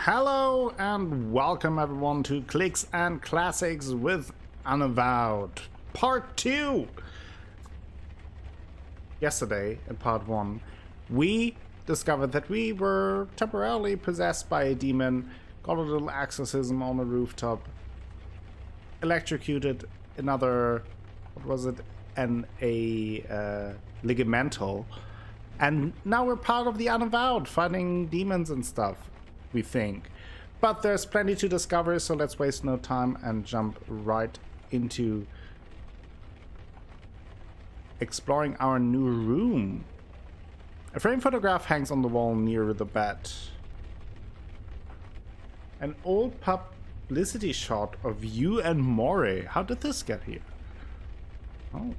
Hello and welcome everyone to Clicks and Classics with Unavowed Part 2! Yesterday, in Part 1, we discovered that we were temporarily possessed by a demon, got a little exorcism on the rooftop, electrocuted another, what was it, ligamental, and now we're part of the Unavowed, fighting demons and stuff. We think. But there's plenty to discover, so let's waste no time and jump right into exploring our new room. A frame photograph hangs on the wall near the bed. An old publicity shot of you and Moray. How did this get here? Oh.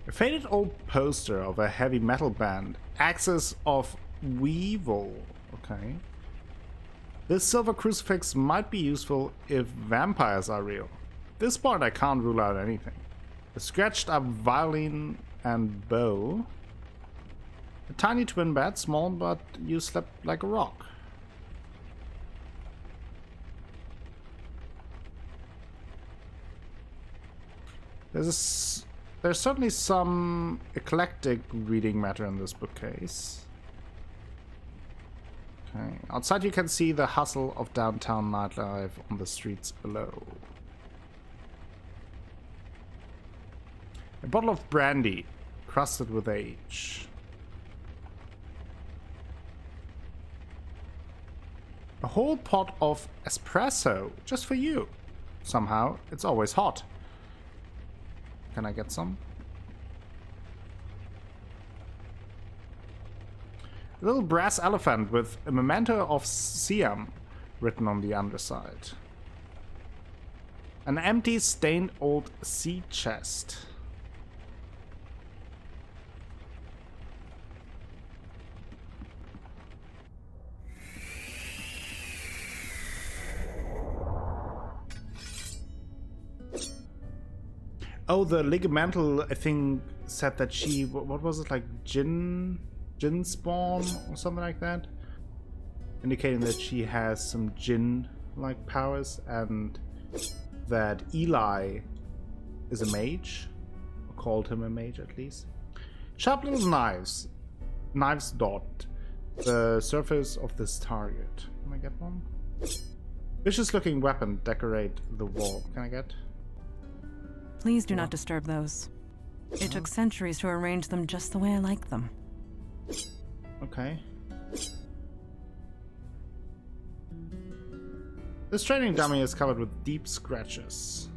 A faded old poster of a heavy metal band, Axis of Weevil. Okay. This silver crucifix might be useful if vampires are real. This part I can't rule out anything. A scratched up violin and bow. A tiny twin bed, small but you slept like a rock. There's certainly some eclectic reading matter in this bookcase. Okay. Outside you can see the hustle of downtown nightlife on the streets below. A bottle of brandy, crusted with age. A whole pot of espresso, just for you. Somehow, it's always hot. Can I get some? A little brass elephant with a memento of Siam written on the underside. An empty, stained old sea chest. Oh, the ligamental, I think, said that she, what was it, like Jinn spawn or something like that? Indicating that she has some Jinn-like powers and that Eli is a mage, or called him a mage at least. Sharp little knives. Knives dot the surface of this target. Can I get one? Vicious looking weapon decorate the wall. Can I get? Please do not disturb those. It took centuries to arrange them just the way I like them. Okay. This training dummy is covered with deep scratches.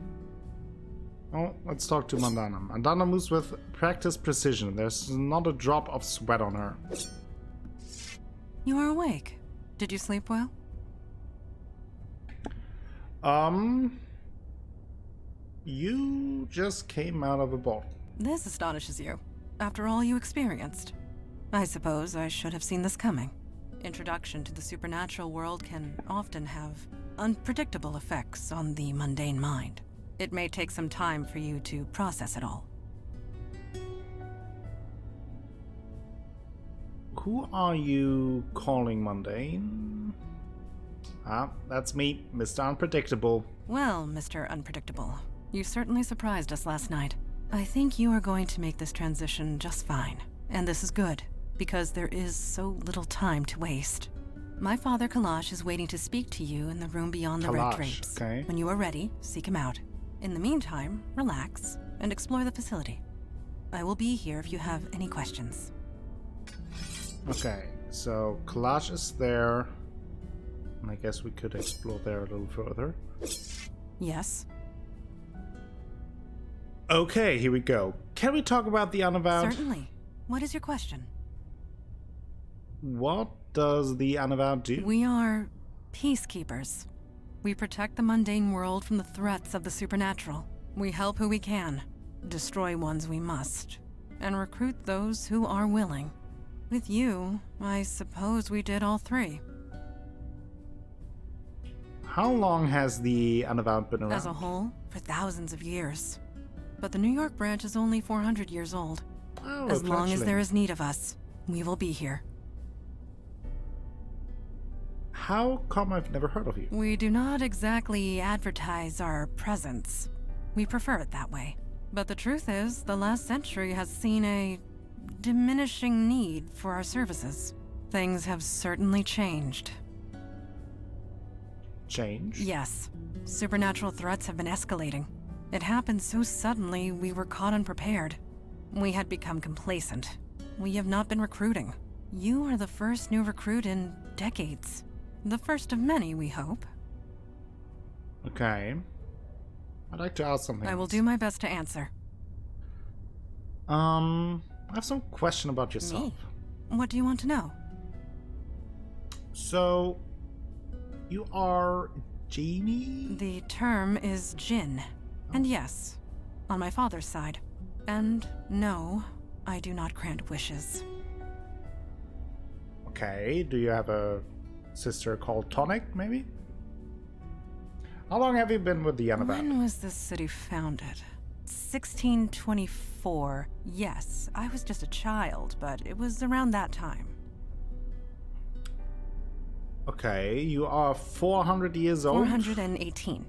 Oh, let's talk to Mandana. Mandana moves with practiced precision. There's not a drop of sweat on her. You are awake. Did you sleep well? You just came out of a bottle. This astonishes you. After all you experienced. I suppose I should have seen this coming. Introduction to the supernatural world can often have unpredictable effects on the mundane mind. It may take some time for you to process it all. Who are you calling mundane? Ah, that's me, Mr. Unpredictable. Well, Mr. Unpredictable, you certainly surprised us last night. I think you are going to make this transition just fine. And this is good, because there is so little time to waste. My father, Kalash, is waiting to speak to you in the room beyond the red drapes. Okay. When you are ready, seek him out. In the meantime, relax and explore the facility. I will be here if you have any questions. Okay, so Kalash is there. And I guess we could explore there a little further. Yes? Okay, here we go. Can we talk about the Unavowed? Certainly. What is your question? What does the Unavowed do? We are peacekeepers. We protect the mundane world from the threats of the supernatural. We help who we can, destroy ones we must, and recruit those who are willing. With you, I suppose we did all three. How long has the Unavowed been around? As a whole, for thousands of years. But the New York branch is only 400 years old. Oh, As long as fledgling. there is need of us, we will be here. How come I've never heard of you? We do not exactly advertise our presence. We prefer it that way. But the truth is, the last century has seen a diminishing need for our services. Things have certainly changed. Change? Yes. Supernatural threats have been escalating. It happened so suddenly, we were caught unprepared. We had become complacent. We have not been recruiting. You are the first new recruit in decades. The first of many, we hope. Okay. I'd like to ask something I will else. do my best to answer. I have some question about yourself. Me? What do you want to know? So, you are genie? The term is Jinn. And yes, on my father's side. And no, I do not grant wishes. Okay, do you have a sister called Tonic, maybe? How long have you been with the Unavowed? When was this city founded? 1624. Yes, I was just a child, but it was around that time. Okay, you are 400 years old? 418.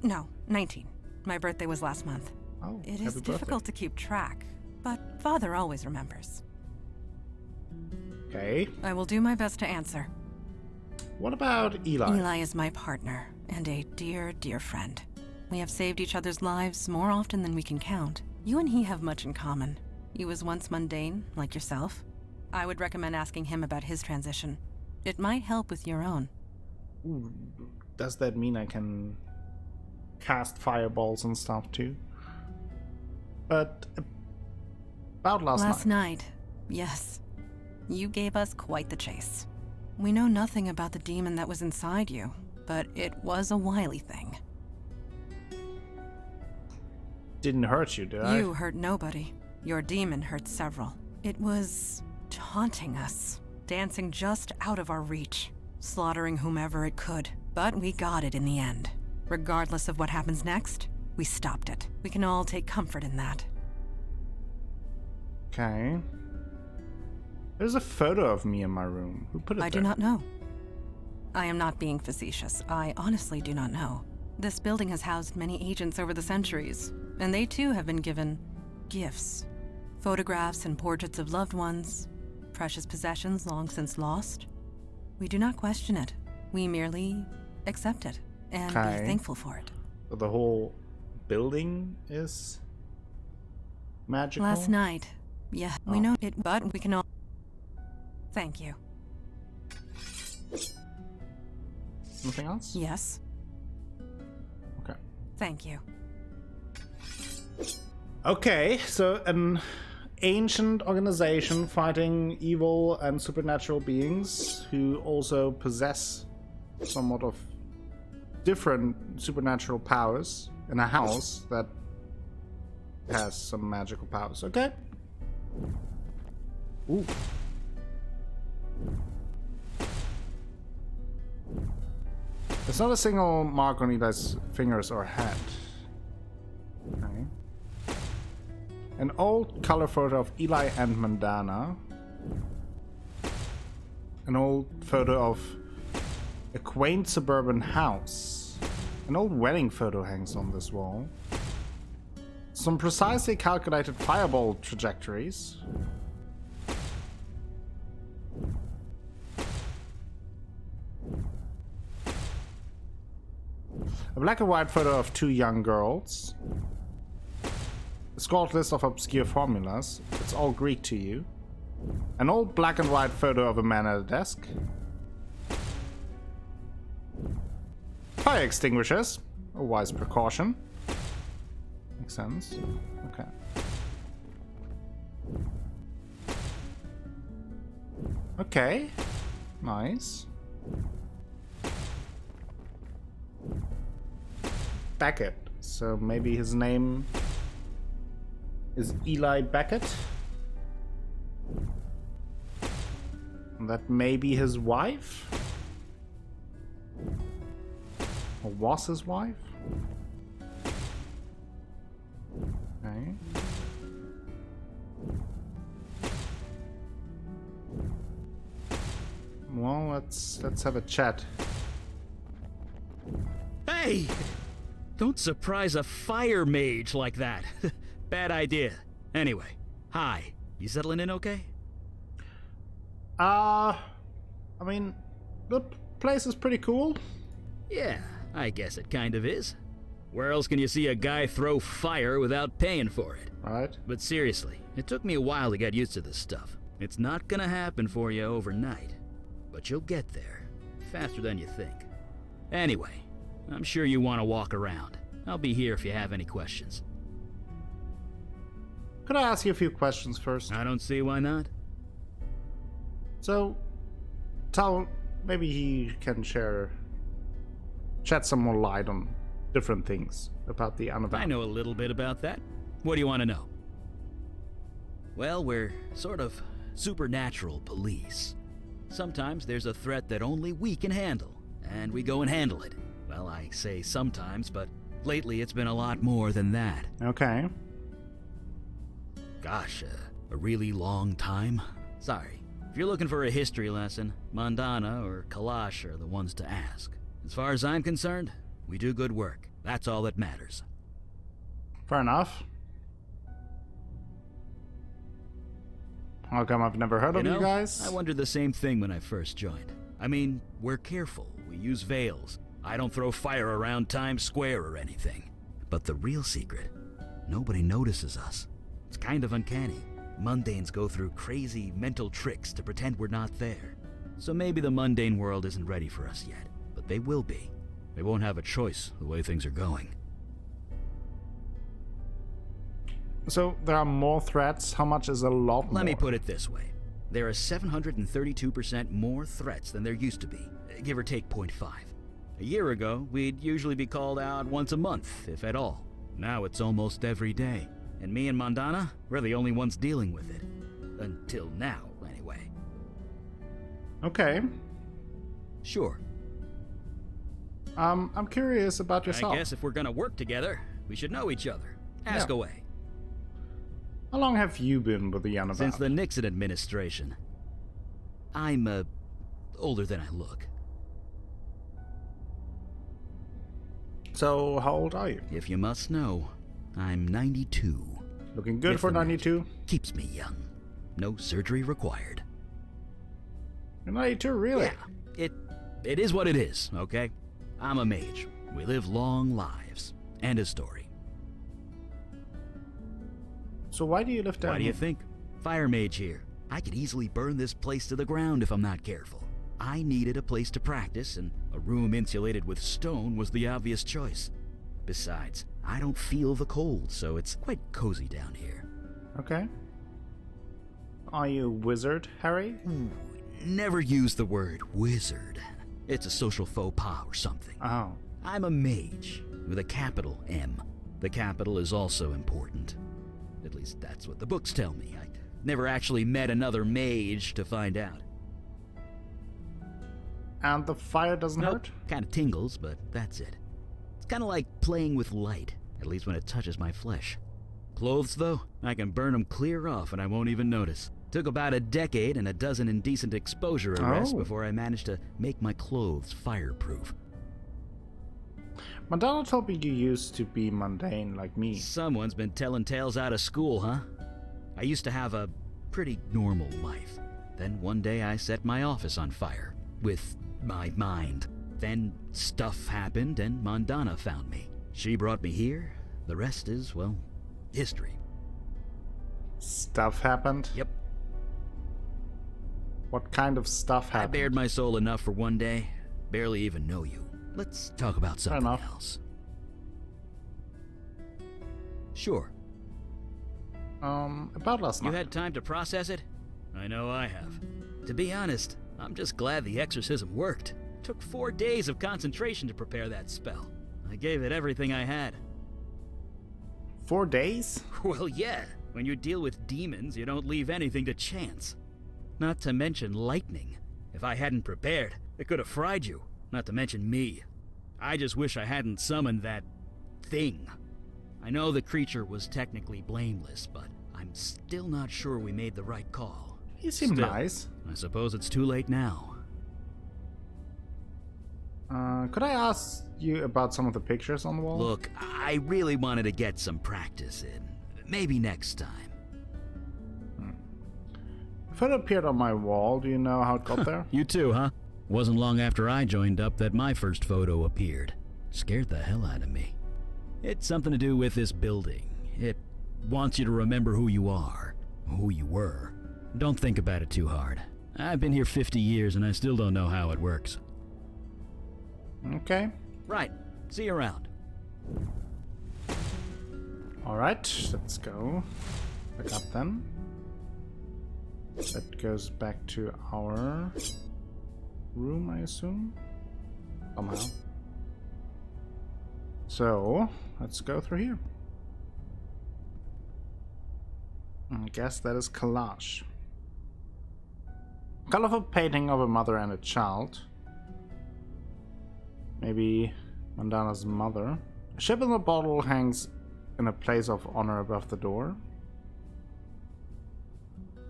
No, 19. My birthday was last month. Oh, It happy is difficult to keep track, but Father always remembers. birthday. Okay, I will do my best to answer. what about Eli? Eli is my partner, and a dear, dear friend. We have saved each other's lives more often than we can count. You and he have much in common. He was once mundane, like yourself. I would recommend asking him about his transition. It might help with your own. Ooh, does that mean I can cast fireballs and stuff too? But about last night, yes. You gave us quite the chase. We know nothing about the demon that was inside you, but it was a wily thing. Didn't hurt you, did I? You hurt nobody. Your demon hurt several. It was taunting us, dancing just out of our reach, slaughtering whomever it could. But we got it in the end. Regardless of what happens next, we stopped it. We can all take comfort in that. Okay. There's a photo of me in my room. Who put it there? I do not know. I am not being facetious. I honestly do not know. This building has housed many agents over the centuries, and they too have been given gifts. Photographs and portraits of loved ones, precious possessions long since lost. We do not question it. We merely accept it and be Okay. thankful for it. So the whole building is magical? Last night, yeah, we Oh. know it, but we can all... Thank you. Nothing else? Yes, Okay. thank you. Okay, so an ancient organization fighting evil and supernatural beings who also possess somewhat of different supernatural powers in a house that has some magical powers. Okay. Ooh. There's not a single mark on Eli's fingers or head. Okay. An old color photo of Eli and Mandana. An old photo of a quaint suburban house. An old wedding photo hangs on this wall. Some precisely calculated fireball trajectories. A black and white photo of two young girls. A scrawled list of obscure formulas. It's all Greek to you. An old black and white photo of a man at a desk. Fire extinguishers. A wise precaution. Makes sense. Okay. Okay. Nice. Beckett. So maybe his name is Eli Beckett. And that may be his wife? Or was his wife? Okay. let's have a chat. Hey! Don't surprise a fire mage like that. Bad idea. Anyway, hi. You settling in okay? I mean, the place is pretty cool. Yeah, I guess it kind of is. Where else can you see a guy throw fire without paying for it? Right. But seriously, it took me a while to get used to this stuff. It's not gonna happen for you overnight. But you'll get there. Faster than you think. Anyway, I'm sure you want to walk around. I'll be here if you have any questions. Could I ask you a few questions first? I don't see why not. So, maybe he can shed some more light on different things about the Unavowed. I know a little bit about that. What do you want to know? Well, we're sort of supernatural police. Sometimes there's a threat that only we can handle, and we go and handle it. Well, I say sometimes, but lately it's been a lot more than that. Okay. Gosh, a really long time? Sorry. If you're looking for a history lesson, Mandana or Kalash are the ones to ask. As far as I'm concerned, we do good work. That's all that matters. Fair enough. How come I've never heard of you guys? I wondered the same thing when I first joined. I mean, we're careful. We use veils. I don't throw fire around Times Square or anything. But the real secret, nobody notices us. It's kind of uncanny. Mundanes go through crazy mental tricks to pretend we're not there. So maybe the mundane world isn't ready for us yet. But they will be. They won't have a choice the way things are going. So there are more threats. How much is a lot more? Let me put it this way. There are 732% more threats than there used to be, give or take 0.5. A year ago, we'd usually be called out once a month, if at all. Now it's almost every day. And me and Mandana, we're the only ones dealing with it. Until now, anyway. Okay. Sure. I'm curious about yourself. I guess if we're gonna work together, we should know each other. Ask away. How long have you been with the Unavowed? Since the Nixon administration. I'm, older than I look. So, how old are you? If you must know, I'm 92. Looking good for 92? Keeps me young. No surgery required. You're 92, really? Yeah, it is what it is, okay? I'm a mage. We live long lives. End of story. So why do you live down Why do here? you think? Fire mage here. I could easily burn this place to the ground if I'm not careful. I needed a place to practice, and a room insulated with stone was the obvious choice. Besides, I don't feel the cold, so it's quite cozy down here. Okay. Are you a wizard, Harry? Ooh, never use the word wizard. It's a social faux pas or something. Oh. I'm a mage, with a capital M. The capital is also important. At least that's what the books tell me. I never actually met another mage to find out. And the fire doesn't hurt? Kind of tingles, but that's it. It's kind of like playing with light, at least when it touches my flesh. Clothes, though, I can burn them clear off and I won't even notice. Took about a decade and a dozen indecent exposure arrests before I managed to make my clothes fireproof. Mandana told me you used to be mundane like me. Someone's been telling tales out of school, huh? I used to have a pretty normal life. Then one day I set my office on fire. With my mind. Then stuff happened and Mandana found me. She brought me here. The rest is, well, history. Stuff happened? Yep. What kind of stuff happened? I bared my soul enough for one day. Barely even know you. Let's talk about something else. Sure. About last night. You had time to process it? I know I have. To be honest, I'm just glad the exorcism worked. Took 4 days of concentration to prepare that spell. I gave it everything I had. 4 days? Well, yeah. When you deal with demons, you don't leave anything to chance. Not to mention lightning. If I hadn't prepared, it could have fried you. Not to mention me. I just wish I hadn't summoned that thing. I know the creature was technically blameless, but I'm still not sure we made the right call. You seem nice. I suppose it's too late now. Could I ask you about some of the pictures on the wall? Look, I really wanted to get some practice in. Maybe next time. If it appeared on my wall, do you know how it got there? You too, huh? Wasn't long after I joined up that my first photo appeared. Scared the hell out of me. It's something to do with this building. It wants you to remember who you are, who you were. Don't think about it too hard. I've been here 50 years and I still don't know how it works. Okay. Right. See you around. Alright, let's go. Back up then. That goes back to our room, I assume. Somehow. So, let's go through here. I guess that is collage. Colorful painting of a mother and a child. Maybe Mandana's mother. A ship in a bottle hangs in a place of honor above the door.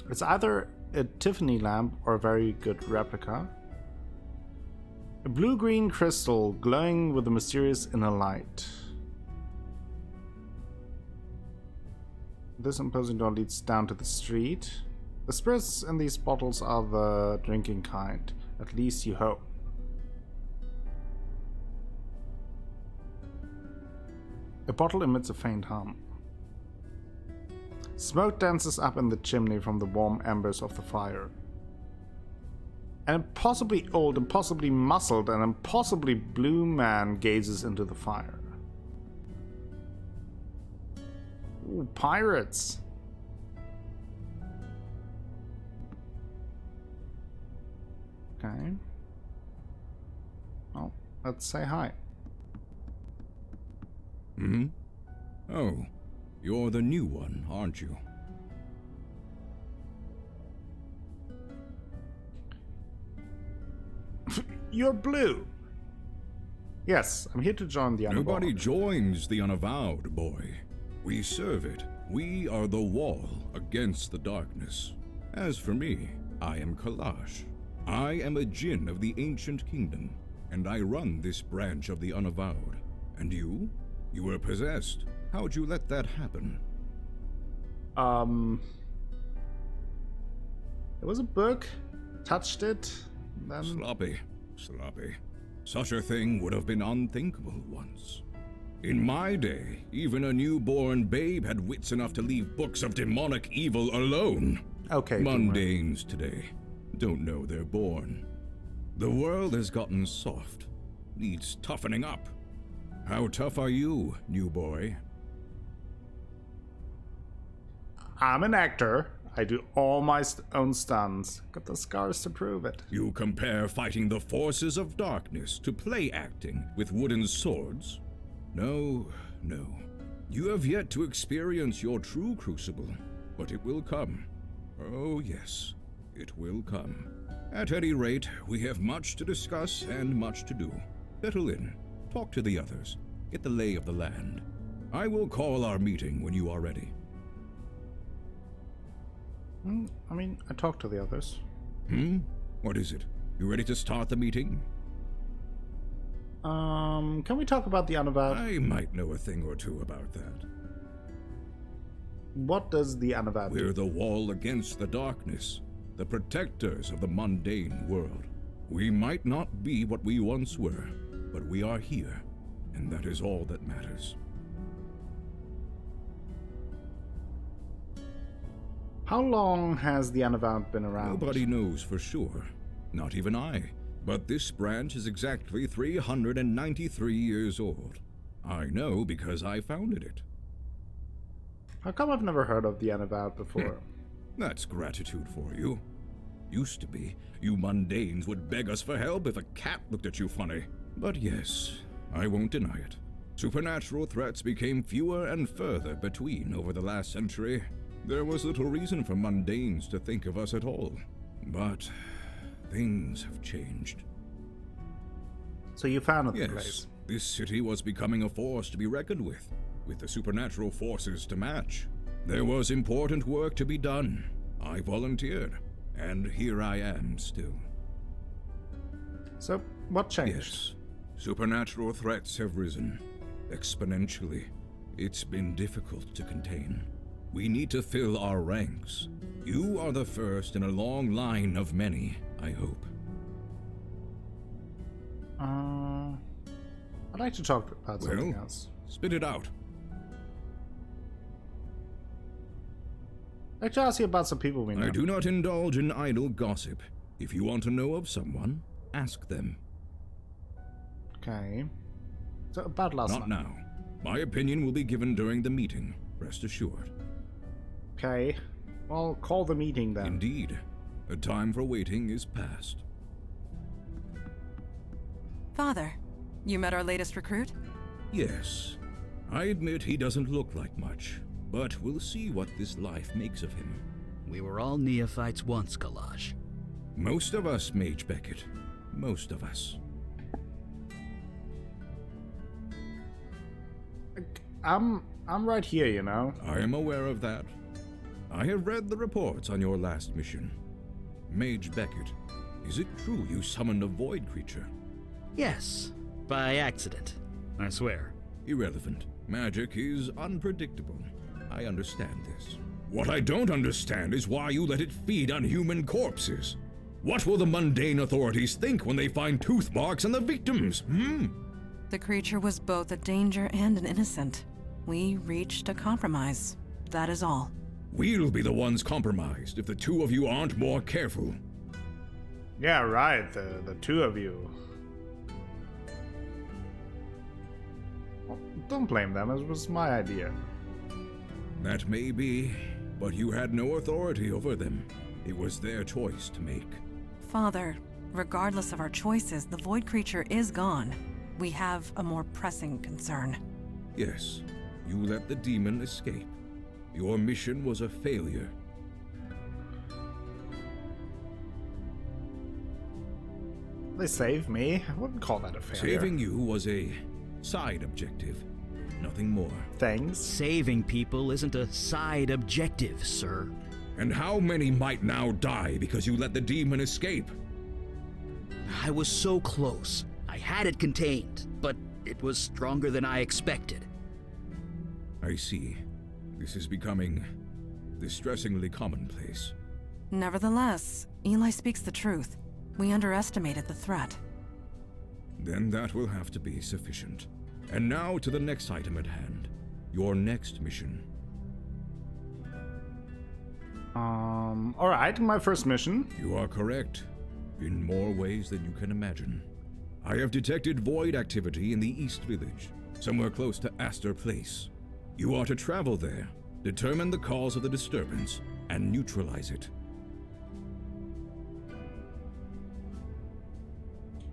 It's either a Tiffany lamp or a very good replica. A blue-green crystal glowing with a mysterious inner light. This imposing door leads down to the street. The spirits in these bottles are the drinking kind. At least you hope. A bottle emits a faint hum. Smoke dances up in the chimney from the warm embers of the fire. An impossibly old, impossibly muscled, and impossibly blue man gazes into the fire. Ooh, pirates! Okay. Well, let's say hi. Hmm? Oh, you're the new one, aren't you? You're blue! Yes, I'm here to join the Unavowed. Nobody joins the Unavowed, boy. We serve it. We are the wall against the darkness. As for me, I am Kalash. I am a djinn of the ancient kingdom, and I run this branch of the Unavowed. And you? You were possessed. How'd you let that happen? There was a book, touched it, then... Sloppy. Such a thing would have been unthinkable once. In my day, even a newborn babe had wits enough to leave books of demonic evil alone. Okay. Mundanes today don't know they're born. The world has gotten soft, needs toughening up. How tough are you, new boy? I'm an actor. I do all my own stunts. Got the scars to prove it. You compare fighting the forces of darkness to play acting with wooden swords? No. You have yet to experience your true crucible, but it will come. Oh yes, it will come. At any rate, we have much to discuss and much to do. Settle in. Talk to the others. Get the lay of the land. I will call our meeting when you are ready. I mean, I talked to the others. What is it? You ready to start the meeting? Can we talk about the Unavowed? I might know a thing or two about that. What does the Unavowed do? We're the wall against the darkness, the protectors of the mundane world. We might not be what we once were, but we are here, and that is all that matters. How long has the Unavowed been around? Nobody knows for sure. Not even I. But this branch is exactly 393 years old. I know because I founded it. How come I've never heard of the Unavowed before? That's gratitude for you. Used to be, you mundanes would beg us for help if a cat looked at you funny. But yes, I won't deny it. Supernatural threats became fewer and further between over the last century. There was little reason for mundanes to think of us at all. But things have changed. So you founded the Yes, place? this city was becoming a force to be reckoned with the supernatural forces to match. There was important work to be done. I volunteered, and here I am still. So, what changed? Yes, Supernatural threats have risen exponentially. It's been difficult to contain. We need to fill our ranks. You are the first in a long line of many, I hope. I'd like to talk about something Well, else. spit it out. I'd like to ask you about some people we know. I do not indulge in idle gossip. If you want to know of someone, ask them. Okay. So about last Not night. now. My opinion will be given during the meeting, rest assured. Okay. Well, call the meeting then. Indeed. A time for waiting is past. Father, you met our latest recruit? Yes. I admit he doesn't look like much, but we'll see what this life makes of him. We were all neophytes once, Kalaj. Most of us, Mage Beckett. Most of us. I'm right here, you know. I am aware of that. I have read the reports on your last mission. Mage Beckett, is it true you summoned a void creature? Yes, by accident. I swear. Irrelevant. Magic is unpredictable. I understand this. What I don't understand is why you let it feed on human corpses. What will the mundane authorities think when they find tooth marks on the victims, The creature was both a danger and an innocent. We reached a compromise. That is all. We'll be the ones compromised if the two of you aren't more careful. Yeah, right. The two of you. Well, don't blame them. It was my idea. That may be, but you had no authority over them. It was their choice to make. Father, regardless of our choices, the void creature is gone. We have a more pressing concern. Yes, you let the demon escape. Your mission was a failure. They saved me. I wouldn't call that a failure. Saving you was a side objective, nothing more. Thanks. Saving people isn't a side objective, sir. And how many might now die because you let the demon escape? I was so close. I had it contained, but it was stronger than I expected. I see. This is becoming distressingly commonplace. Nevertheless, Eli speaks the truth. We underestimated the threat. Then that will have to be sufficient. And now to the next item at hand. Your next mission. Alright, my first mission. You are correct. In more ways than you can imagine. I have detected void activity in the East Village, somewhere close to Astor Place. You are to travel there, determine the cause of the disturbance, and neutralize it.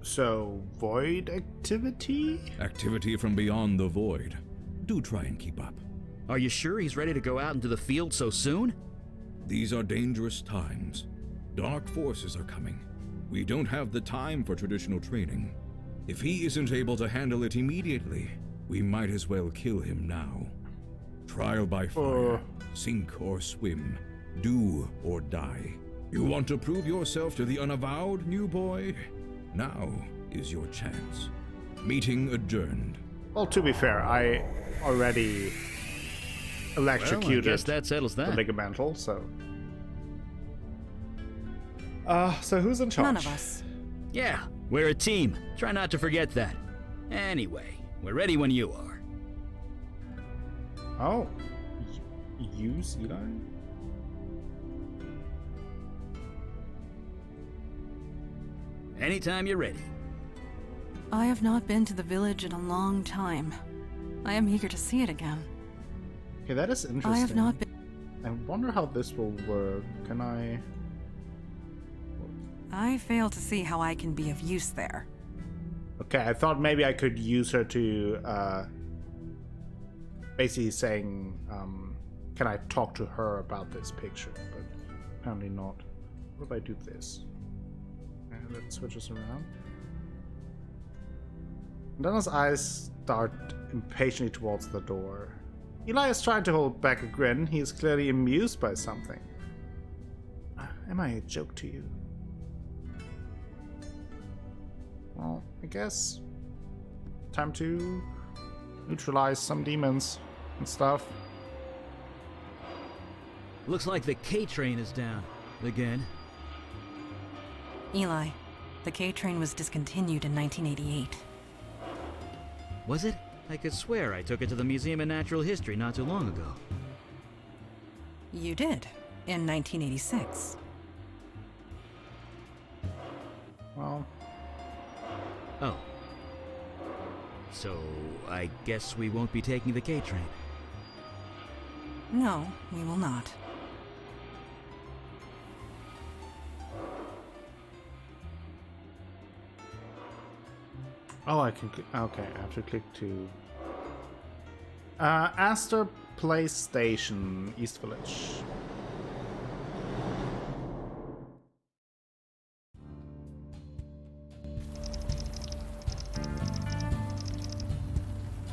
So, void activity? Activity from beyond the void. Do try and keep up. Are you sure he's ready to go out into the field so soon? These are dangerous times. Dark forces are coming. We don't have the time for traditional training. If he isn't able to handle it immediately, we might as well kill him now. Trial by fire, sink or swim, do or die. You want to prove yourself to the Unavowed, new boy? Now is your chance. Meeting adjourned. Well, to be fair, I already electrocuted Well, I guess that settles the that. ligamental, so... so who's in charge? None of us. Yeah, we're a team. Try not to forget that. Anyway, we're ready when you are. Oh. Use Eli? Anytime you're ready. I have not been to the village in a long time. I am eager to see it again. Okay, that is interesting. I have not been. I wonder how this will work. Can I... I fail to see how I can be of use there. Okay, I thought maybe I could use her to, basically saying, can I talk to her about this picture? But apparently not. What if I do this? And that switches around. And then his eyes start impatiently towards the door. Eli is trying to hold back a grin. He is clearly amused by something. Am I a joke to you? Well, I guess time to neutralize some demons and stuff. Looks like the K train is down. Again. Eli, the K train was discontinued in 1988. Was it? I could swear I took it to the Museum of Natural History not too long ago. You did, in 1986. Well, Oh. So, I guess we won't be taking the K train. No, we will not. oh, I can. Okay, I have to click to. Astor Place Station, East Village.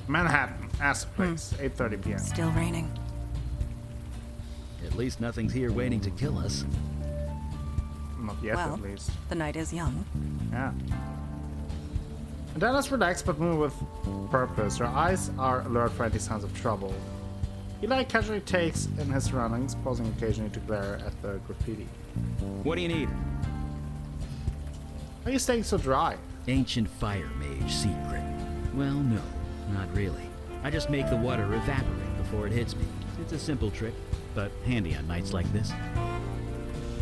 Manhattan, Astor Place, 8:30 p.m. Still raining. At least nothing's here waiting to kill us. Not yet, Well. at least. The night is young. Yeah. Dennis relaxed but moving with purpose. Her eyes are alert for any signs of trouble. Eli casually takes in his surroundings, pausing occasionally to glare at the graffiti. What do you need? Why are you staying so dry? Ancient fire mage secret. Well, no, not really. I just make the water evaporate before it hits me. It's a simple trick, but handy on nights like this.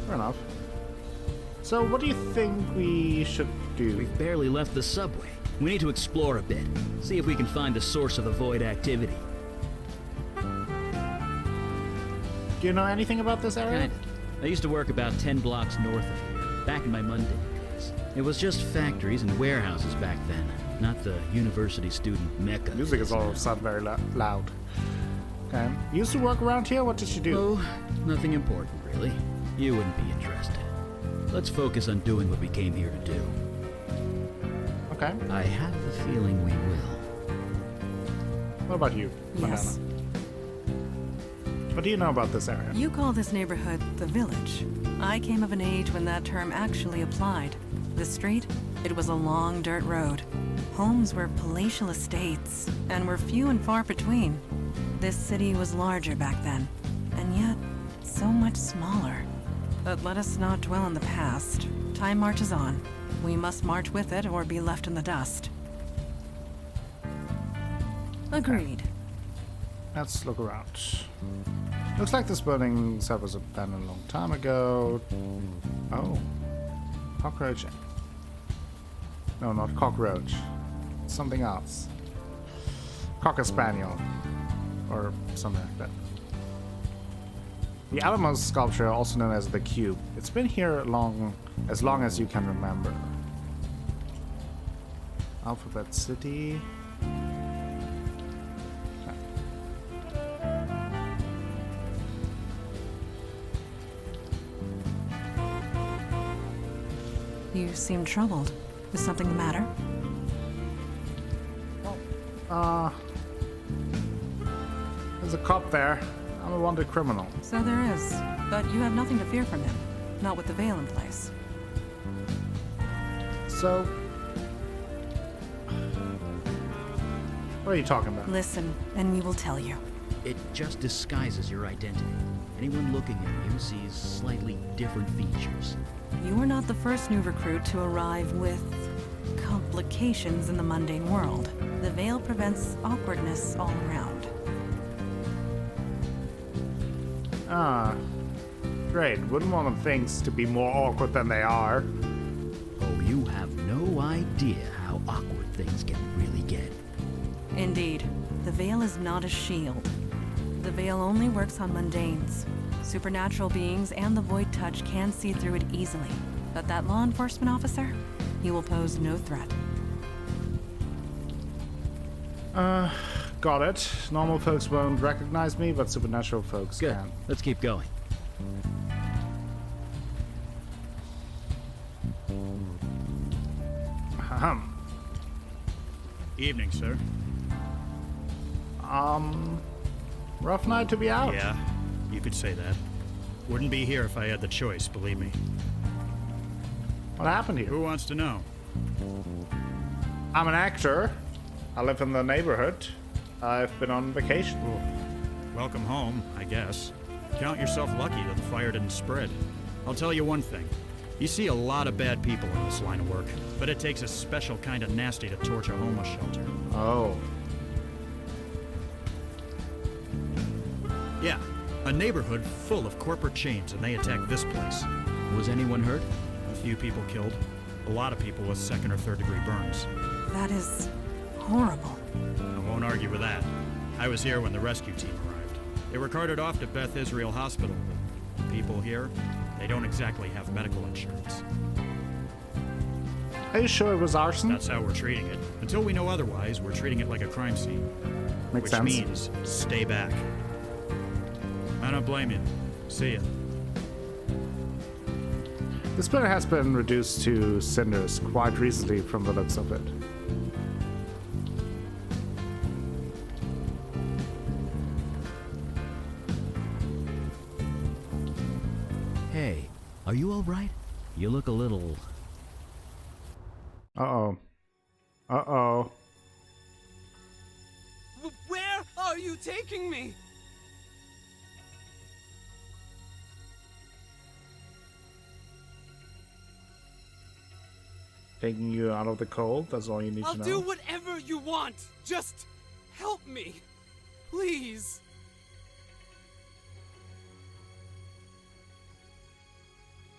Fair enough. So, what do you think we should do? We've barely left the subway. We need to explore a bit, see if we can find the source of the void activity. Do you know anything about this area? Kinda. I used to work about 10 blocks north of here, back in my Monday days. It was just factories and warehouses back then, not the university student mecca. Music is all of a sudden very loud. Okay. You used to work around here? What did you do? Oh, nothing important, really. You wouldn't be interested. Let's focus on doing what we came here to do. Okay. I have the feeling we will. What about you, Yes. Madonna? What do you know about this area? You call this neighborhood the Village. I came of an age when that term actually applied. The street, it was a long dirt road. Homes were palatial estates, and were few and far between. This city was larger back then, and yet so much smaller. But let us not dwell on the past. Time marches on. We must march with it or be left in the dust. Agreed. Let's look around. Looks like this building was abandoned a long time ago. Oh. Cockroach. No, not cockroach. Something else. Cocker Spaniel. Or something like that. The Alamos sculpture, also known as the Cube. It's been here as long as you can remember. Alphabet City. You seem troubled. Is something the matter? There's a cop there. I'm a wanted criminal. So there is, but you have nothing to fear from him. Not with the veil in place. So, what are you talking about? Listen, and we will tell you. It just disguises your identity. Anyone looking at you sees slightly different features. You are not the first new recruit to arrive with complications in the mundane world. The veil prevents awkwardness all around. Ah, great. Wouldn't want things to be more awkward than they are. Oh, you have no idea how awkward things can really get. Indeed, the veil is not a shield. The veil only works on mundanes. Supernatural beings and the void touch can see through it easily. But that law enforcement officer, he will pose no threat. Got it. Normal folks won't recognize me, but supernatural folks Good. can. Let's keep going. Ahem. Evening, sir. Rough night to be out. Yeah, you could say that. Wouldn't be here if I had the choice, believe me. What happened here? Who wants to know? I'm an actor. I live in the neighborhood. I've been on vacation. Welcome home, I guess. Count yourself lucky that the fire didn't spread. I'll tell you one thing. You see a lot of bad people in this line of work, but it takes a special kind of nasty to torch a homeless shelter. Oh. Yeah, a neighborhood full of corporate chains, and they attacked this place. Was anyone hurt? A few people killed. A lot of people with second or third degree burns. That is horrible. I won't argue with that. I was here when the rescue team arrived. They were carted off to Beth Israel Hospital, but people here, they don't exactly have medical insurance. Are you sure it was arson? That's how we're treating it. Until we know otherwise, we're treating it like a crime scene. Makes Which sense. means stay back. I don't blame you. See ya. This planet has been reduced to cinders quite recently from the looks of it. Hey, are you alright? You look a little... Uh-oh. Uh-oh. Where are you taking me? Taking you out of the cold, that's all you need I'll to know. do whatever you want. Just help me. Please.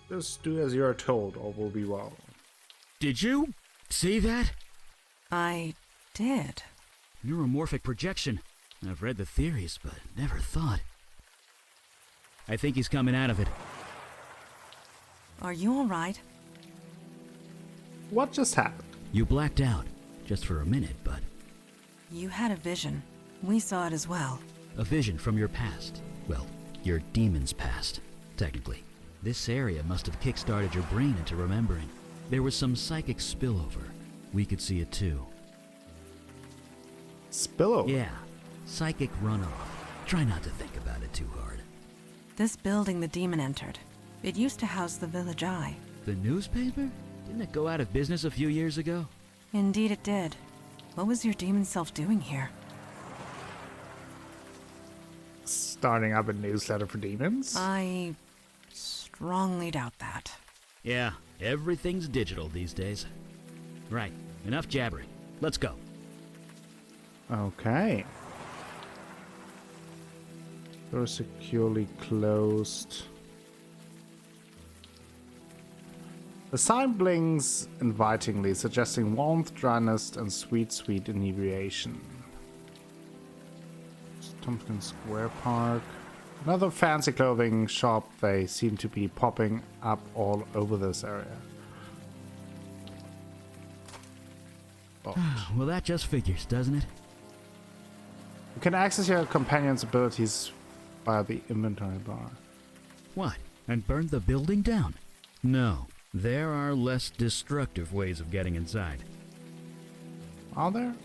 Just do as you are told, all will be well. Did you see that? I did. Neuromorphic projection. I've read the theories, but never thought. I think he's coming out of it. Are you all right? What just happened? You blacked out, just for a minute, but You had a vision. We saw it as well. a vision from your past. Well, your demon's past, technically. This area must have kick-started your brain into remembering. There was some psychic spillover. We could see it too. Spillover? Yeah, psychic runoff. Try not to think about it too hard. This building the demon entered. It used to house the Village Eye. The newspaper? Didn't it go out of business a few years ago? Indeed it did. What was your demon self doing here? Starting up a newsletter for demons? I strongly doubt that. Yeah, everything's digital these days. Right, enough jabbering. Let's go. Okay. Door securely closed. The sign blinks invitingly, suggesting warmth, dryness, and sweet inebriation. Tompkins Square Park. Another fancy clothing shop. They seem to be popping up all over this area. Oh. Well, that just figures, doesn't it? You can access your companion's abilities via the inventory bar. What? And burn the building down? No, there are less destructive ways of getting inside. Are there?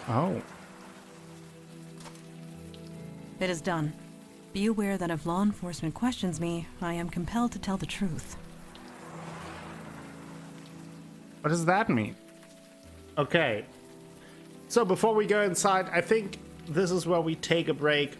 Oh. It is done. Be aware that if law enforcement questions me, I am compelled to tell the truth. What does that mean? Okay. So before we go inside, I think this is where we take a break.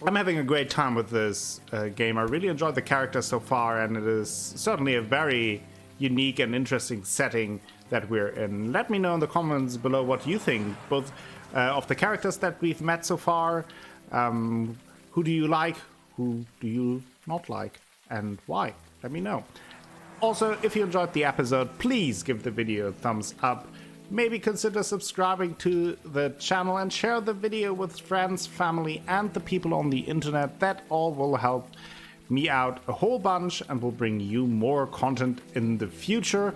I'm having a great time with this game. I really enjoyed the character so far, and it is certainly a very unique and interesting setting that we're in. Let me know in the comments below what you think, both of the characters that we've met so far. Who do you like? Who do you not like? And why? Let me know. Also, if you enjoyed the episode, please give the video a thumbs up. Maybe consider subscribing to the channel and share the video with friends, family, and the people on the internet. That all will help me out a whole bunch and will bring you more content in the future.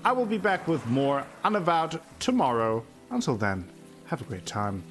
I will be back with more Unavowed tomorrow. Until then, have a great time.